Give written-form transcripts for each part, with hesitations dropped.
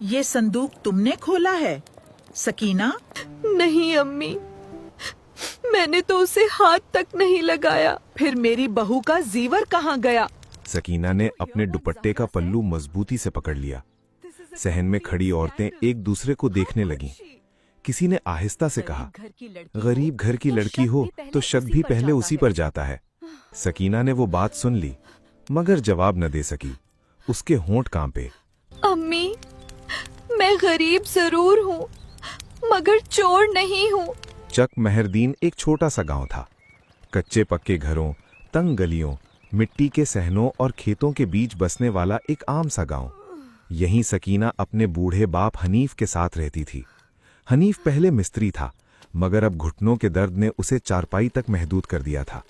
ये संदूक तुमने खोला है, सकीना? नहीं अम्मी, मैंने तो उसे हाथ तक नहीं लगाया। फिर मेरी बहू का जीवर कहाँ गया? सकीना ने अपने दुपट्टे का पल्लू मजबूती से पकड़ लिया। सहन में खड़ी औरतें एक दूसरे को देखने लगीं। किसी ने आहिस्ता से कहा, गरीब घर की लड़की हो तो शक भी पहले उसी पर जाता है। सकीना ने वो बात सुन ली, मगर जवाब न दे सकी। उसके होंठ कांपे। अम्मी, मैं गरीब जरूर हूँ, मगर चोर नहीं हूँ। चक मेहरदीन एक छोटा सा गांव था। कच्चे पक्के घरों, तंग गलियों, मिट्टी के सहनों और खेतों के बीच बसने वाला एक आम सा गांव। यहीं सकीना अपने बूढ़े बाप हनीफ के साथ रहती थी। हनीफ पहले मिस्त्री था, मगर अब घुटनों के दर्द ने उसे चारपाई तक महदूद कर दिया था।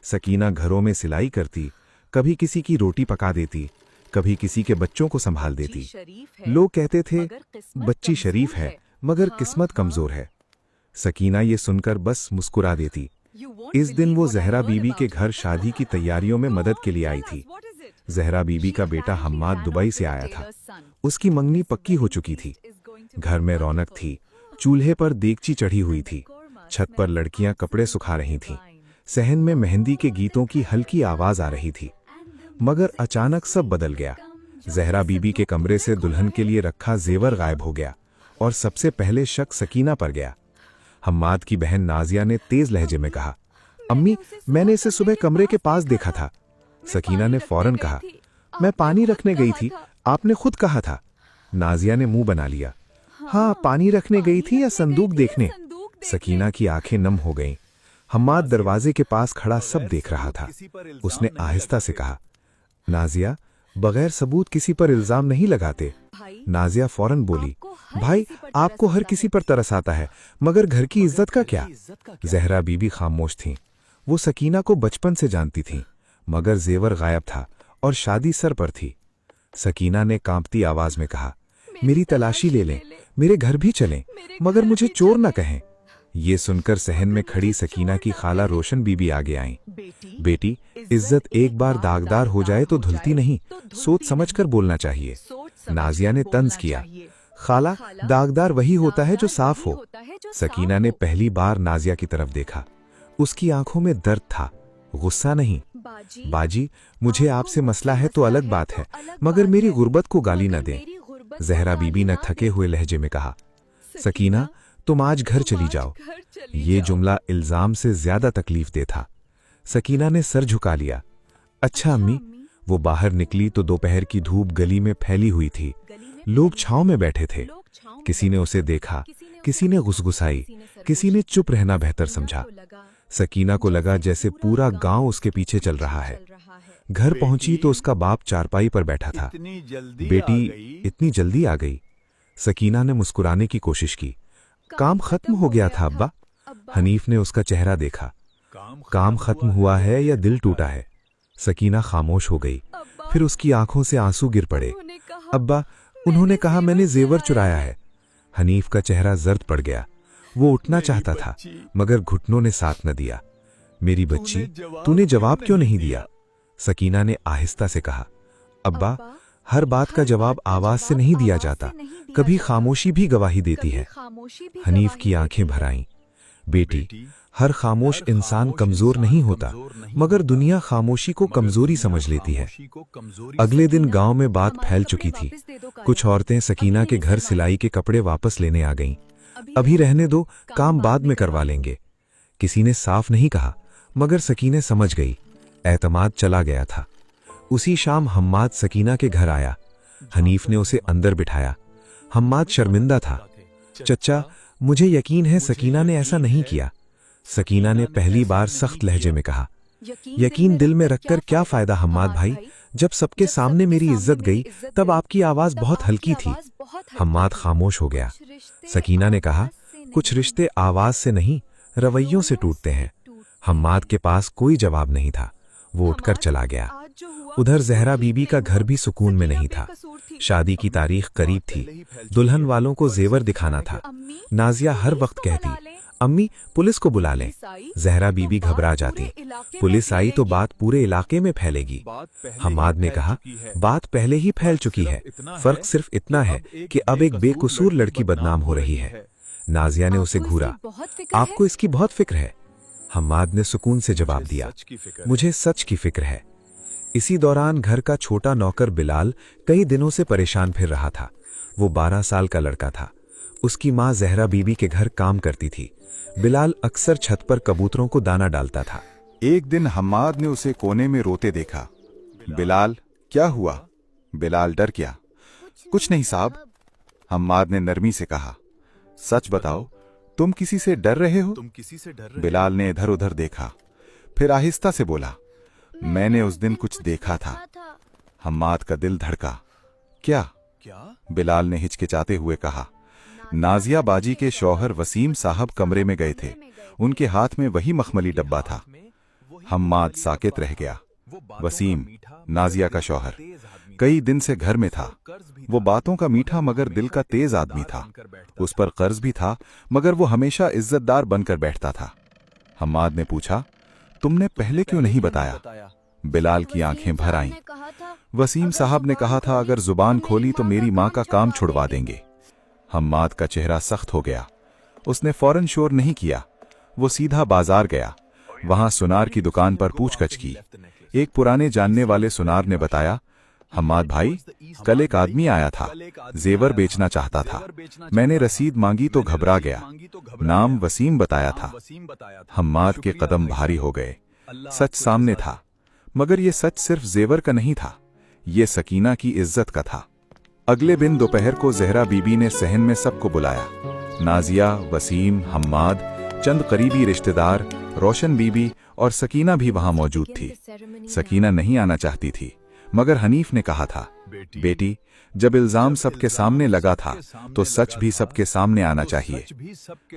सकीना घरों में सिलाई करती, कभी किसी की रोटी पका देती, कभी किसी के बच्चों को संभाल देती। लोग कहते थे, बच्ची शरीफ है मगर किस्मत कमजोर है। सकीना ये सुनकर बस मुस्कुरा देती। इस दिन वो जहरा बीबी के घर शादी की तैयारियों में मदद के लिए आई थी। जहरा बीबी का बेटा हम्माद दुबई से आया था। उसकी मंगनी पक्की हो चुकी थी। घर में रौनक थी। चूल्हे पर देगची चढ़ी हुई थी। छत पर लड़कियां कपड़े सुखा रही थीं। सहन में मेहंदी के गीतों की हल्की आवाज आ रही थी। मगर अचानक सब बदल गया। जहरा बीबी के कमरे से दुल्हन के लिए रखा जेवर गायब हो गया और सबसे पहले शक सकीना पर गया। हम्माद की बहन नाजिया ने तेज लहजे में कहा, अम्मी, मैंने इसे सुबह कमरे के पास देखा था। सकीना ने फौरन कहा, मैं पानी रखने गई थी, आपने खुद कहा था। नाजिया ने मुंह बना लिया। हाँ, पानी रखने गई थी या संदूक देखने? सकीना की आंखें नम हो गईं। हम्माद दरवाजे के पास खड़ा सब देख रहा था। उसने आहिस्ता से कहा, नाजिया, बगैर सबूत किसी पर इल्जाम नहीं लगाते। नाजिया फौरन बोली, भाई, आपको हर किसी पर तरस आता है, मगर घर की इज्जत का क्या? जहरा बीबी खामोश थीं। वो सकीना को बचपन से जानती थीं, मगर जेवर गायब था और शादी सर पर थी। सकीना ने कांपती आवाज में कहा, मेरी तलाशी ले लें, मेरे घर भी चलें, मगर मुझे चोर न कहें। ये सुनकर सहन में खड़ी सकीना की खाला रोशन बीबी आगे आईं। बेटी, इज्जत एक बार दागदार हो जाए तो धुलती नहीं, सोच समझकर बोलना चाहिए। नाजिया ने तंज किया, खाला, दागदार वही होता है जो साफ हो। सकीना ने पहली बार नाजिया की तरफ देखा। उसकी आंखों में दर्द था, गुस्सा नहीं। बाजी, मुझे आपसे मसला है तो अलग बात है, मगर मेरी गुर्बत को गाली न दें। जहरा बीबी ने थके हुए लहजे में कहा, सकीना, तुम आज घर चली जाओ। ये जुमला इल्जाम से ज्यादा तकलीफ दे था। सकीना ने सर झुका लिया। अच्छा अम्मी। वो बाहर निकली तो दोपहर की धूप गली में फैली हुई थी। लोग छांव में बैठे थे। किसी ने उसे देखा, किसी ने गुसगुसाई, किसी ने चुप रहना बेहतर समझा। सकीना को लगा जैसे पूरा गांव उसके पीछे चल रहा है। घर पहुंची तो उसका बाप चारपाई पर बैठा था। बेटी, इतनी जल्दी आ गई? सकीना ने मुस्कुराने की कोशिश की। काम खत्म हो गया था अब्बा। हनीफ ने उसका चेहरा देखा। काम खत्म हुआ है या दिल टूटा है? सकीना खामोश हो गई। फिर उसकी आंखों से आंसू गिर पड़े। अब्बा, उन्होंने कहा मैंने जेवर चुराया है। हनीफ का चेहरा जर्द पड़ गया। वो उठना चाहता था, मगर घुटनों ने साथ न दिया। मेरी बच्ची, तूने जवाब क्यों नहीं दिया? सकीना ने आहिस्ता से कहा, अब्बा, हर बात का जवाब आवाज से नहीं दिया जाता, कभी खामोशी भी गवाही देती है। हनीफ की आंखें भर आईं। बेटी, हर खामोश इंसान कमजोर नहीं होता, मगर दुनिया खामोशी को कमजोरी समझ लेती है। अगले दिन गांव में बात फैल चुकी थी। कुछ औरतें सकीना के घर सिलाई के कपड़े वापस लेने आ गईं। अभी रहने दो, काम बाद में करवा लेंगे। किसी ने साफ नहीं कहा, मगर सकीना समझ गई। एतमाद चला गया था। उसी शाम हम्माद सकीना के घर आया। हनीफ ने उसे अंदर बिठाया। हम्माद शर्मिंदा था। चचा, मुझे यकीन है सकीना ने ऐसा नहीं किया। सकीना ने पहली बार सख्त लहजे में कहा, यकीन दिल में रखकर क्या फायदा हम्माद भाई, जब सबके सामने मेरी इज्जत गई तब आपकी आवाज बहुत हल्की थी। हम्माद खामोश हो गया। सकीना ने कहा, कुछ रिश्ते आवाज से नहीं, रवैयों से टूटते हैं। हम्माद के पास कोई जवाब नहीं था। वो उठकर चला गया। उधर जहरा बीबी का घर भी सुकून में नहीं था। शादी की तारीख करीब थी। दुल्हन वालों को जेवर दिखाना था। नाजिया हर वक्त कहती, अम्मी, पुलिस को बुला लें। जहरा बीबी घबरा जाती। पुलिस आई तो बात पूरे इलाके में फैलेगी। हम्माद ने कहा, बात पहले ही फैल चुकी है, फर्क सिर्फ इतना है कि अब एक बेकसूर लड़की बदनाम हो रही है। नाजिया ने उसे घूरा। आपको इसकी बहुत फिक्र है? हम्माद ने सुकून से जवाब दिया, मुझे सच की फिक्र है। इसी दौरान घर का छोटा नौकर बिलाल कई दिनों से परेशान फिर रहा था। वो 12 साल का लड़का था। उसकी माँ जहरा बीबी के घर काम करती थी। बिलाल अक्सर छत पर कबूतरों को दाना डालता था। एक दिन हम्माद ने उसे कोने में रोते देखा। बिलाल, क्या हुआ? बिलाल डर गया। कुछ नहीं साहब, हम्माद ने नरमी से कहा। सच बताओ, तुम किसी से डर रहे हो? बिलाल ने इधर उधर देखा, फिर आहिस्ता से बोला, मैंने उस दिन कुछ देखा था। हम्माद का दिल धड़का। क्या? बिलाल ने हिचकिचाते हुए कहा, नाजिया बाजी के शौहर वसीम साहब कमरे में गए थे। उनके हाथ में वही मखमली डब्बा था। हम्माद साकित रह गया। वसीम, नाजिया का शौहर, कई दिन से घर में था। वो बातों का मीठा मगर दिल का तेज आदमी था। उस पर कर्ज भी था, मगर वो हमेशा इज्जतदार बनकर बैठता था। हम्माद ने पूछा, तुमने पहले क्यों नहीं बताया? बिलाल की आंखें भर आईं। वसीम साहब ने कहा था, अगर जुबान खोली तो मेरी माँ का काम छुड़वा देंगे। हम्माद का चेहरा सख्त हो गया। उसने फौरन शोर नहीं किया। वो सीधा बाजार गया। वहां सुनार की दुकान पर पूछगछ की। एक पुराने जानने वाले सुनार ने बताया, हम्माद भाई, कल एक आदमी आया था, जेवर बेचना चाहता था। मैंने रसीद मांगी तो घबरा गया। नाम वसीम बताया था। हम्माद के कदम भारी हो गए। सच सामने था, मगर ये सच सिर्फ जेवर का नहीं था, ये सकीना की इज्जत का था। अगले दिन दोपहर को जहरा बीबी ने सहन में सबको बुलाया। नाजिया, वसीम, हम्माद, चंद करीबी रिश्तेदार, रोशन बीबी और सकीना भी वहां मौजूद थी। सकीना नहीं आना चाहती थी, मगर हनीफ ने कहा था, बेटी, जब इल्जाम सबके सामने लगा था तो सच भी सबके सामने आना चाहिए।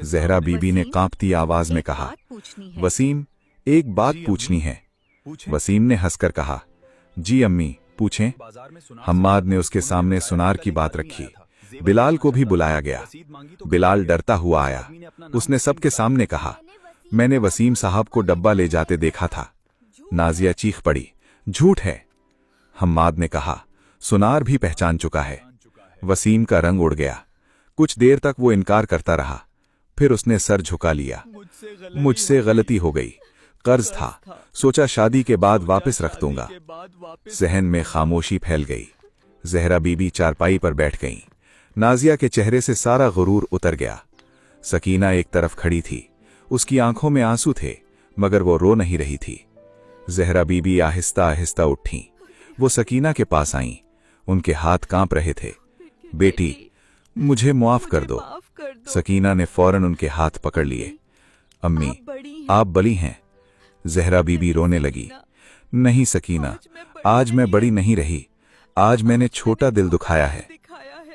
जहरा बीबी ने कांपती आवाज में कहा, वसीम, एक बात पूछनी है। वसीम ने हंसकर कहा, जी अम्मी, पूछें। हम्माद ने उसके सामने सुनार की बात रखी। बिलाल को भी बुलाया गया। बिलाल डरता हुआ आया। उसने सबके सामने कहा, मैंने वसीम साहब को डब्बा ले जाते देखा था। नाजिया चीख पड़ी, झूठ है। हम्माद ने कहा, सुनार भी पहचान चुका है। वसीम का रंग उड़ गया। कुछ देर तक वो इनकार करता रहा, फिर उसने सर झुका लिया। मुझसे गलती हो गई, कर्ज था, सोचा शादी के बाद वापस रख दूंगा। सहन में खामोशी फैल गई। जहरा बीबी चारपाई पर बैठ गईं। नाजिया के चेहरे से सारा गुरूर उतर गया। सकीना एक तरफ खड़ी थी। उसकी आंखों में आंसू थे, मगर वो रो नहीं रही थी। जहरा बीबी आहिस्ता आहिस्ता उठी। वो सकीना के पास आईं। उनके हाथ कांप रहे थे। बेटी, मुझे माफ कर दो। सकीना ने फौरन उनके हाथ पकड़ लिए। अम्मी, आप बड़ी हैं। जहरा बीबी रोने लगी। नहीं सकीना, आज मैं बड़ी नहीं रही। आज मैंने छोटा दिल दुखाया है।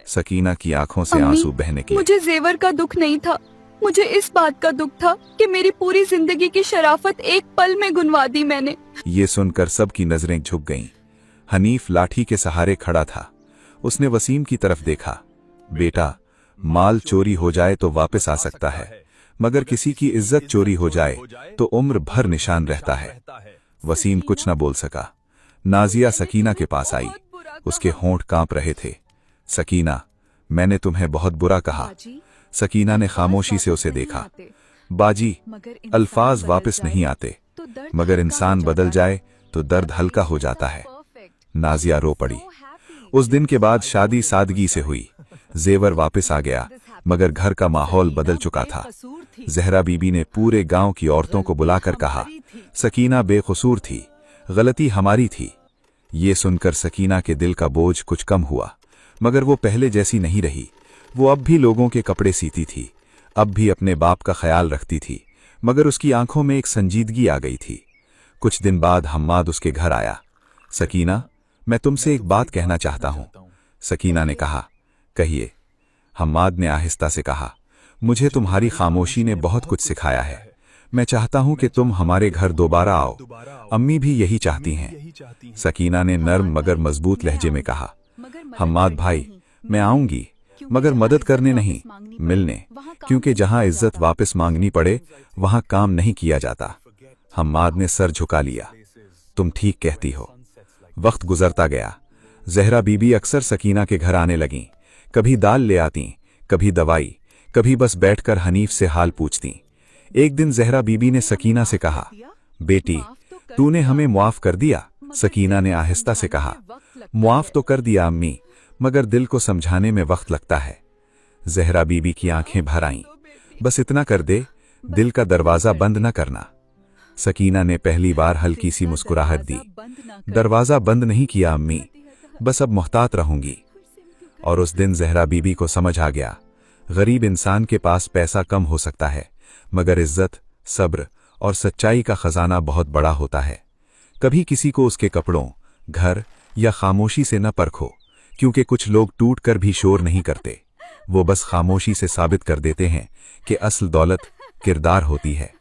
सकीना की आंखों से आंसू बहने के। मुझे जेवर का दुख नहीं था, मुझे इस बात का दुख था कि मेरी पूरी जिंदगी की शराफत एक पल में गुनवा दी मैंने। ये सुनकर सबकी नजरें झुक गईं। हनीफ लाठी के सहारे खड़ा था। उसने वसीम की तरफ देखा। बेटा, माल चोरी हो जाए तो वापस आ सकता है, मगर किसी की इज्जत चोरी हो जाए तो उम्र भर निशान रहता है। वसीम कुछ न बोल सका। नाजिया सकीना के पास आई। उसके होंठ कांप रहे थे। सकीना, मैंने तुम्हें बहुत बुरा कहा। सकीना ने खामोशी से उसे देखा। बाजी, अल्फाज वापस नहीं आते, मगर इंसान बदल जाए तो दर्द हल्का हो जाता है। नाजिया रो पड़ी। उस दिन के बाद शादी सादगी से हुई। जेवर वापस आ गया, मगर घर का माहौल बदल चुका था। जहरा बीबी ने पूरे गांव की औरतों को बुलाकर कहा, सकीना बेकसूर थी, गलती हमारी थी। ये सुनकर सकीना के दिल का बोझ कुछ कम हुआ, मगर वो पहले जैसी नहीं रही। वो अब भी लोगों के कपड़े सीती थी, अब भी अपने बाप का ख्याल रखती थी, मगर उसकी आंखों में एक संजीदगी आ गई थी। कुछ दिन बाद हम्माद उसके घर आया। सकीना, मैं तुमसे एक बात कहना चाहता हूं। सकीना ने कहा, कहिए। हम्माद ने आहिस्ता से कहा, मुझे तुम्हारी खामोशी ने बहुत कुछ सिखाया है। मैं चाहता हूं कि तुम हमारे घर दोबारा आओ। अम्मी भी यही चाहती हैं। सकीना ने नर्म मगर मजबूत लहजे में कहा, हम्माद भाई, मैं आऊंगी, मगर मदद करने नहीं, मिलने, क्योंकि जहां इज्जत वापस मांगनी पड़े वहां काम नहीं किया जाता। हम्माद ने सर झुका लिया। तुम ठीक कहती हो। वक्त गुजरता गया। जहरा बीबी अक्सर सकीना के घर आने लगीं। कभी दाल ले आती, कभी दवाई, कभी बस बैठकर हनीफ से हाल पूछती। एक दिन जहरा बीबी ने सकीना से कहा, बेटी, तूने हमें मुआफ कर दिया? सकीना ने आहिस्ता से कहा, मुआफ तो कर दिया अम्मी, मगर दिल को समझाने में वक्त लगता है। जहरा बीबी की आंखें भर आईं। बस इतना कर दे, दिल का दरवाजा बंद न करना। सकीना ने पहली बार हल्की सी मुस्कुराहट दी। दरवाजा बंद नहीं किया अम्मी, बस अब मोहतात रहूंगी। और उस दिन जहरा बीबी को समझ आ गया, गरीब इंसान के पास पैसा कम हो सकता है, मगर इज्जत, सब्र और सच्चाई का खजाना बहुत बड़ा होता है। कभी किसी को उसके कपड़ों, घर या खामोशी से न परखो, क्योंकि कुछ लोग टूट कर भी शोर नहीं करते। वो बस खामोशी से साबित कर देते हैं कि असल दौलत किरदार होती है।